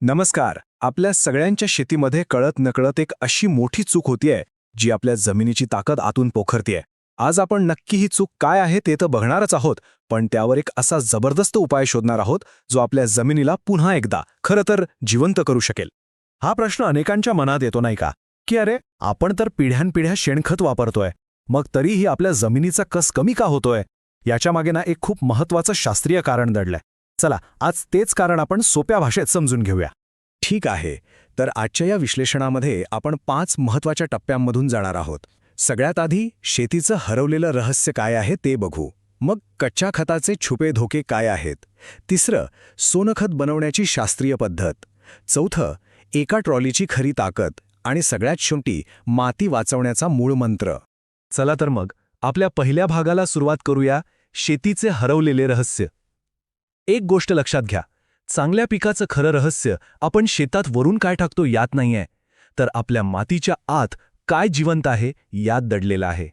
नमस्कार. आपल्या सगळ्यांच्या शेतीमध्ये कळत नकळत एक अशी मोठी चूक होतीये जी आपल्या जमिनीची ताकद आतून पोखरतीये. आज आपण नक्की ही चूक काय आहे ते तर बघणारच आहोत, पण त्यावर एक असा जबरदस्त उपाय शोधणार आहोत जो आपल्या जमिनीला पुन्हा एकदा खरं तर जिवंत करू शकेल. हा प्रश्न अनेकांच्या मनात येतो नाही का, की अरे आपण तर पिढ्यानपिढ्या शेणखत वापरतोय, मग तरीही आपल्या जमिनीचा कस कमी का होतोय? याच्यामागे ना एक खूप महत्त्वाचं शास्त्रीय कारण दडलंय. चला आज तेच कारण आपण सोप्या भाषेत समजून घेऊया. ठीक आहे, तर आजच्या या विश्लेषणामध्ये आपण 5 महत्त्वाच्या टप्प्यांमधून जाणार आहोत. सगळ्यात आधी शेतीचं हरवलेलं रहस्य काय आहे ते बघू. मग कच्च्या खताचे छुपे धोके काय आहेत. तिसरं, सोनखत बनवण्याची शास्त्रीय पद्धत. चौथं, एका ट्रॉलीची खरी ताकद. आणि सगळ्यात शेवटी माती वाचवण्याचा मूळ मंत्र. चला तर मग आपल्या पहिल्या भागाला सुरुवात करूया, शेतीचे हरवलेले रहस्य. एक गोष्ट लक्षात घ्या, चांगल्या पिकाचं खरं रहस्य आपण शेतात वरून काय टाकतो यात नाहीये, तर आपल्या मातीच्या आत काय जिवंत आहे यात दडलेलं आहे.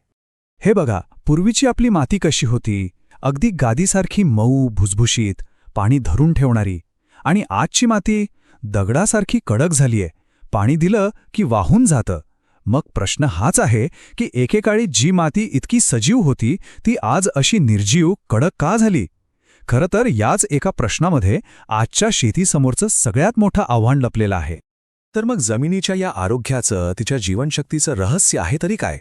हे बघा, पूर्वीची आपली माती कशी होती, अगदी गादीसारखी मऊ भुसभुशीत, पाणी धरून ठेवणारी. आणि आजची माती दगडासारखी कडक झालीये, पाणी दिलं की वाहून जातं. मग प्रश्न हाच आहे की एकेकाळी जी माती इतकी सजीव होती ती आज अशी निर्जीव कडक का झाली. खरं तर याच एका प्रश्नामध्ये आजच्या शेतीसमोरचं सगळ्यात मोठं आव्हान लपलेलं आहे. तर मग जमिनीच्या या आरोग्याचं, तिच्या जीवनशक्तीचं रहस्य आहे तरी काय?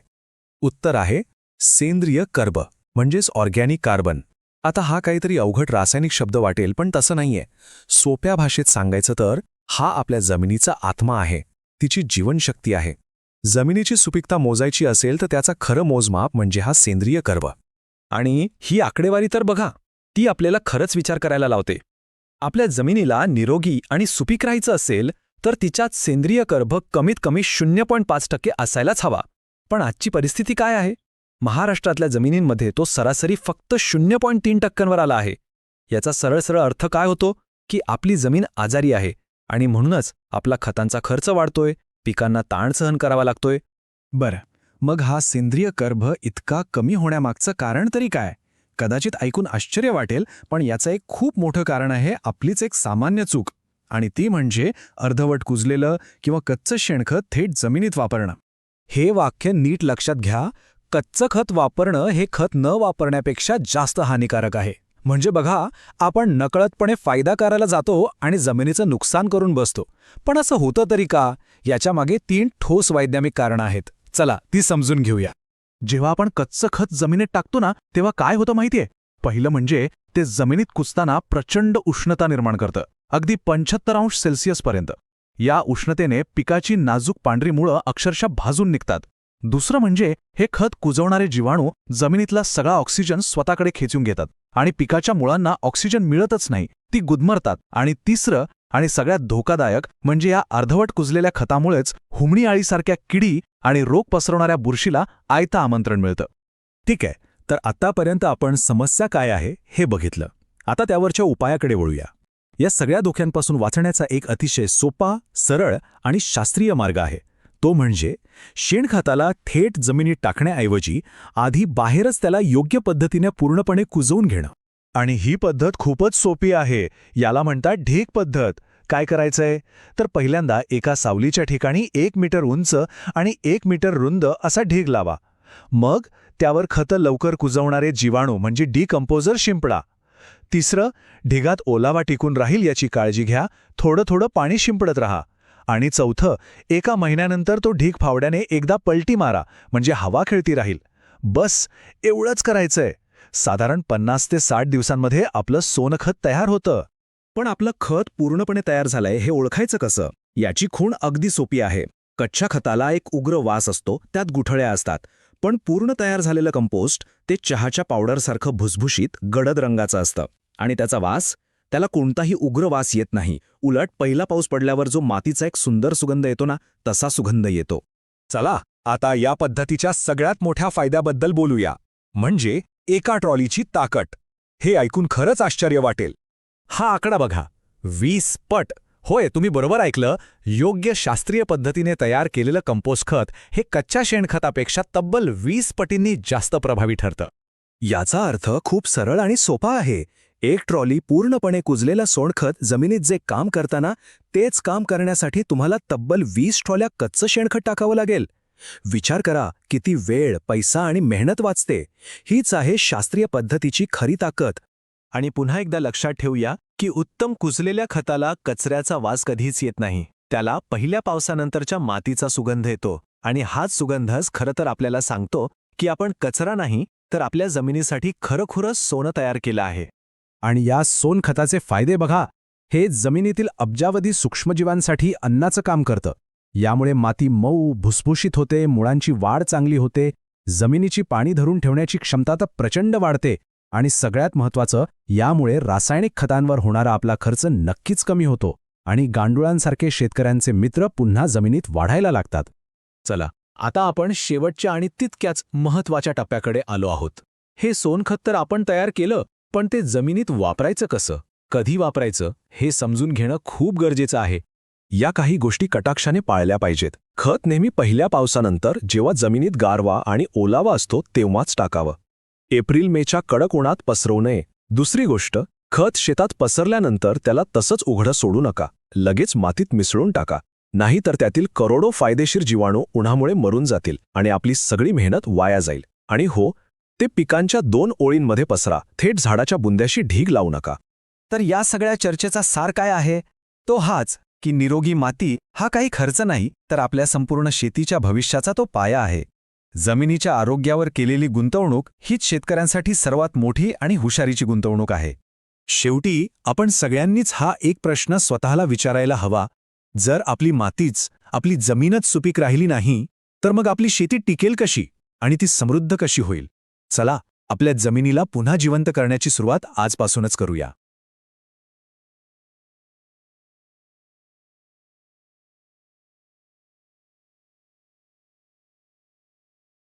उत्तर आहे सेंद्रिय कर्ब, म्हणजेच ऑर्गॅनिक कार्बन. आता हा काहीतरी अवघड रासायनिक शब्द वाटेल, पण तसं नाहीये. सोप्या भाषेत सांगायचं तर हा आपल्या जमिनीचा आत्मा आहे, तिची जीवनशक्ती आहे. जमिनीची सुपीकता मोजायची असेल तर त्याचा खरं मोजमाप म्हणजे हा सेंद्रिय कर्ब. आणि ही आकडेवारी तर बघा, ती आपल्याला खरंच विचार करायला लावते. आपल्या जमिनीला निरोगी आणि सुपीक राहायचं असेल तर तिच्यात सेंद्रिय कर्ब कमीत कमी 0.5% असायलाच हवा. पण आजची परिस्थिती काय आहे? महाराष्ट्रातल्या जमिनींमध्ये तो सरासरी फक्त 0.3% आला आहे. याचा सरळ अर्थ काय होतो की आपली जमीन आजारी आहे आणि म्हणूनच आपला खतांचा खर्च वाढतोय, पिकांना ताण सहन करावा लागतोय. बरं, मग हा सेंद्रिय कर्ब इतका कमी होण्यामागचं कारण तरी काय? कदाचित ऐकून आश्चर्य वाटेल, पण याचं एक खूप मोठं कारण आहे आपलीच एक सामान्य चूक, आणि ती म्हणजे अर्धवट कुजलेलं किंवा कच्चं शेणखत थेट जमिनीत वापरणं. हे वाक्य नीट लक्षात घ्या, कच्चं खत वापरणं हे खत न वापरण्यापेक्षा जास्त हानिकारक आहे. म्हणजे बघा, आपण नकळतपणे फायदा करायला जातो आणि जमिनीचं नुकसान करून बसतो. पण असं होतं तरी का? याच्यामागे 3 ठोस वैज्ञानिक कारणं आहेत. चला ती समजून घेऊया. जेव्हा आपण कच्चं खत जमिनीत टाकतो ना, तेव्हा काय होतं माहितीये? पहिलं म्हणजे ते जमिनीत कुजताना प्रचंड उष्णता निर्माण करतं, अगदी 75°C पर्यंत. या उष्णतेने पिकाची नाजूक पांढरी मुळं अक्षरशः भाजून निघतात. दुसरं म्हणजे हे खत कुजवणारे जीवाणू जमिनीतला सगळा ऑक्सिजन स्वतःकडे खेचून घेतात आणि पिकाच्या मुळांना ऑक्सिजन मिळतच नाही, ती गुदमरतात. आणि तिसरं आणि सगळ्यात धोकादायक म्हणजे या अर्धवट कुजलेल्या खतामुळेच हुमणी आळीसारख्या किडी आणि रोग पसरवणाऱ्या बुरशीला आयतं आमंत्रण मिळतं. ठीक आहे, तर आतापर्यंत आपण समस्या काय आहे हे बघितलं. आता त्यावरच्या उपायाकडे वळूया. या सगळ्या धोक्यांपासून वाचण्याचा एक अतिशय सोपा, सरळ आणि शास्त्रीय मार्ग आहे. तो म्हणजे शेणखताला थेट जमिनीत टाकण्याऐवजी आधी बाहेरच त्याला योग्य पद्धतीने पूर्णपणे कुजवून घेणं. आणि ही पद्धत खूपच सोपी आहे. याला म्हणतात ढीग पद्धत. काय करायचंय? तर पहिल्यांदा एका सावलीच्या ठिकाणी 1 मीटर उंच आणि 1 मीटर रुंद असा ढीग लावा. मग त्यावर खतं लवकर कुजवणारे जीवाणू म्हणजे डिकंपोजर शिंपडा. तिसरं, ढिगात ओलावा टिकून राहील याची काळजी घ्या, थोडं थोडं पाणी शिंपडत राहा. आणि चौथं, 1 महिन्यानंतर तो ढीग फावड्याने एकदा पलटी मारा, म्हणजे हवा खेळती राहील. बस एवढंच करायचंय. साधारण 50 ते 60 दिवसांमध्ये आपलं सोनखत तयार होतं. पण आपलं खत पूर्णपणे तयार झालंय हे ओळखायचं कसं? याची खूण अगदी सोपी आहे. कच्च्या खताला एक उग्र वास असतो, त्यात गुठळ्या असतात. पण पूर्ण तयार झालेलं कंपोस्ट ते चहाच्या पावडरसारखं भुसभुशीत गडद रंगाचं असतं. आणि त्याचा वास, त्याला कोणताही उग्र वास येत नाही. उलट पहिला पाऊस पडल्यावर जो मातीचा एक सुंदर सुगंध येतो ना, तसा सुगंध येतो. चला आता या पद्धतीच्या सगळ्यात मोठ्या फायद्याबद्दल बोलूया, म्हणजे एका ट्रॉलीची ताकद. हे ऐकून खरंच आश्चर्य वाटेल. हा आकडा बघा, 20 पट. होय, तुम्ही बरोबर ऐकलं. योग्य शास्त्रीय पद्धतीने तयार केलेलं कंपोस्ट खत हे कच्च्या शेणखतापेक्षा तब्बल 20 पटींनी जास्त प्रभावी ठरतं. याचा अर्थ खूप सरळ आणि सोपा आहे. एक ट्रॉली पूर्णपणे कुजलेलं सोनखत जमिनीत जे काम करताना तेच काम करण्यासाठी तुम्हाला तब्बल 20 ट्रॉल्या कच्चं शेणखत टाकावं लागेल. विचार करा किती वेळ, पैसा आणि मेहनत वाचते. हीच आहे शास्त्रीय पद्धतीची खरी ताकद. आणि पुन्हा एकदा लक्षात ठेवूया की उत्तम कुजलेल्या खताला कचऱ्याचा वास कधीच येत नाही. त्याला पहिल्या पावसानंतरच्या मातीचा सुगंध येतो आणि हाच सुगंधच खरं तर आपल्याला सांगतो की आपण कचरा नाही तर आपल्या जमिनीसाठी खरोखरच सोनं तयार केलं आहे. आणि या सोनखताचे फायदे बघा. हे जमिनीतील अब्जावधी सूक्ष्मजीवांसाठी अन्नाचं काम करतं. यामुळे माती मऊ, भुसभुशीत होते, मुळांची वाढ चांगली होते, जमिनीची पाणी धरून ठेवण्याची क्षमता तर प्रचंड वाढते आणि सगळ्यात महत्त्वाचं, यामुळे रासायनिक खतांवर होणारा आपला खर्च नक्कीच कमी होतो आणि गांडुळांसारखे शेतकऱ्यांचे मित्र पुन्हा जमिनीत वाढायला लागतात. चला, आता आपण शेवटच्या आणि तितक्याच महत्त्वाच्या टप्प्याकडे आलो आहोत. हे सोनखत तर आपण तयार केलं, पण ते जमिनीत वापरायचं कसं, कधी वापरायचं हे समजून घेणं खूप गरजेचं आहे. या काही गोष्टी कटाक्षाने पाळल्या पाहिजेत. खत नेहमी पहिल्या पावसानंतर जेव्हा जमिनीत गारवा आणि ओलावा असतो तेव्हाच टाकावं. एप्रिल-मेच्या कडक उन्हात पसरवू नये. दुसरी गोष्ट, खत शेतात पसरल्यानंतर त्याला तसंच उघडं सोडू नका. लगेच मातीत मिसळून टाका. नाहीतर त्यातील करोडो फायदेशीर जीवाणू उन्हामुळे मरून जातील आणि आपली सगळी मेहनत वाया जाईल. आणि हो, ते पिकांच्या 2 ओळींमध्ये पसरा. थेट झाडाच्या बुंद्याशी ढीग लावू नका. तर या सगळ्या चर्चेचा सार काय आहे? तो हाच की निरोगी माती हा काही खर्च नाही, तर आपल्या संपूर्ण शेतीच्या भविष्याचा तो पाया आहे. जमिनीच्या आरोग्यावर केलेली गुंतवणूक हीच शेतकऱ्यांसाठी सर्वात मोठी आणि हुशारीची गुंतवणूक आहे. शेवटी आपण सगळ्यांनीच हा एक प्रश्न स्वतःला विचारायला हवा. जर आपली मातीच, आपली जमीनच सुपीक राहिली नाही, तर मग आपली शेती टिकेल कशी आणि ती समृद्ध कशी होईल? चला, आपल्या जमिनीला पुन्हा जिवंत करण्याची सुरुवात आजपासूनच करूया.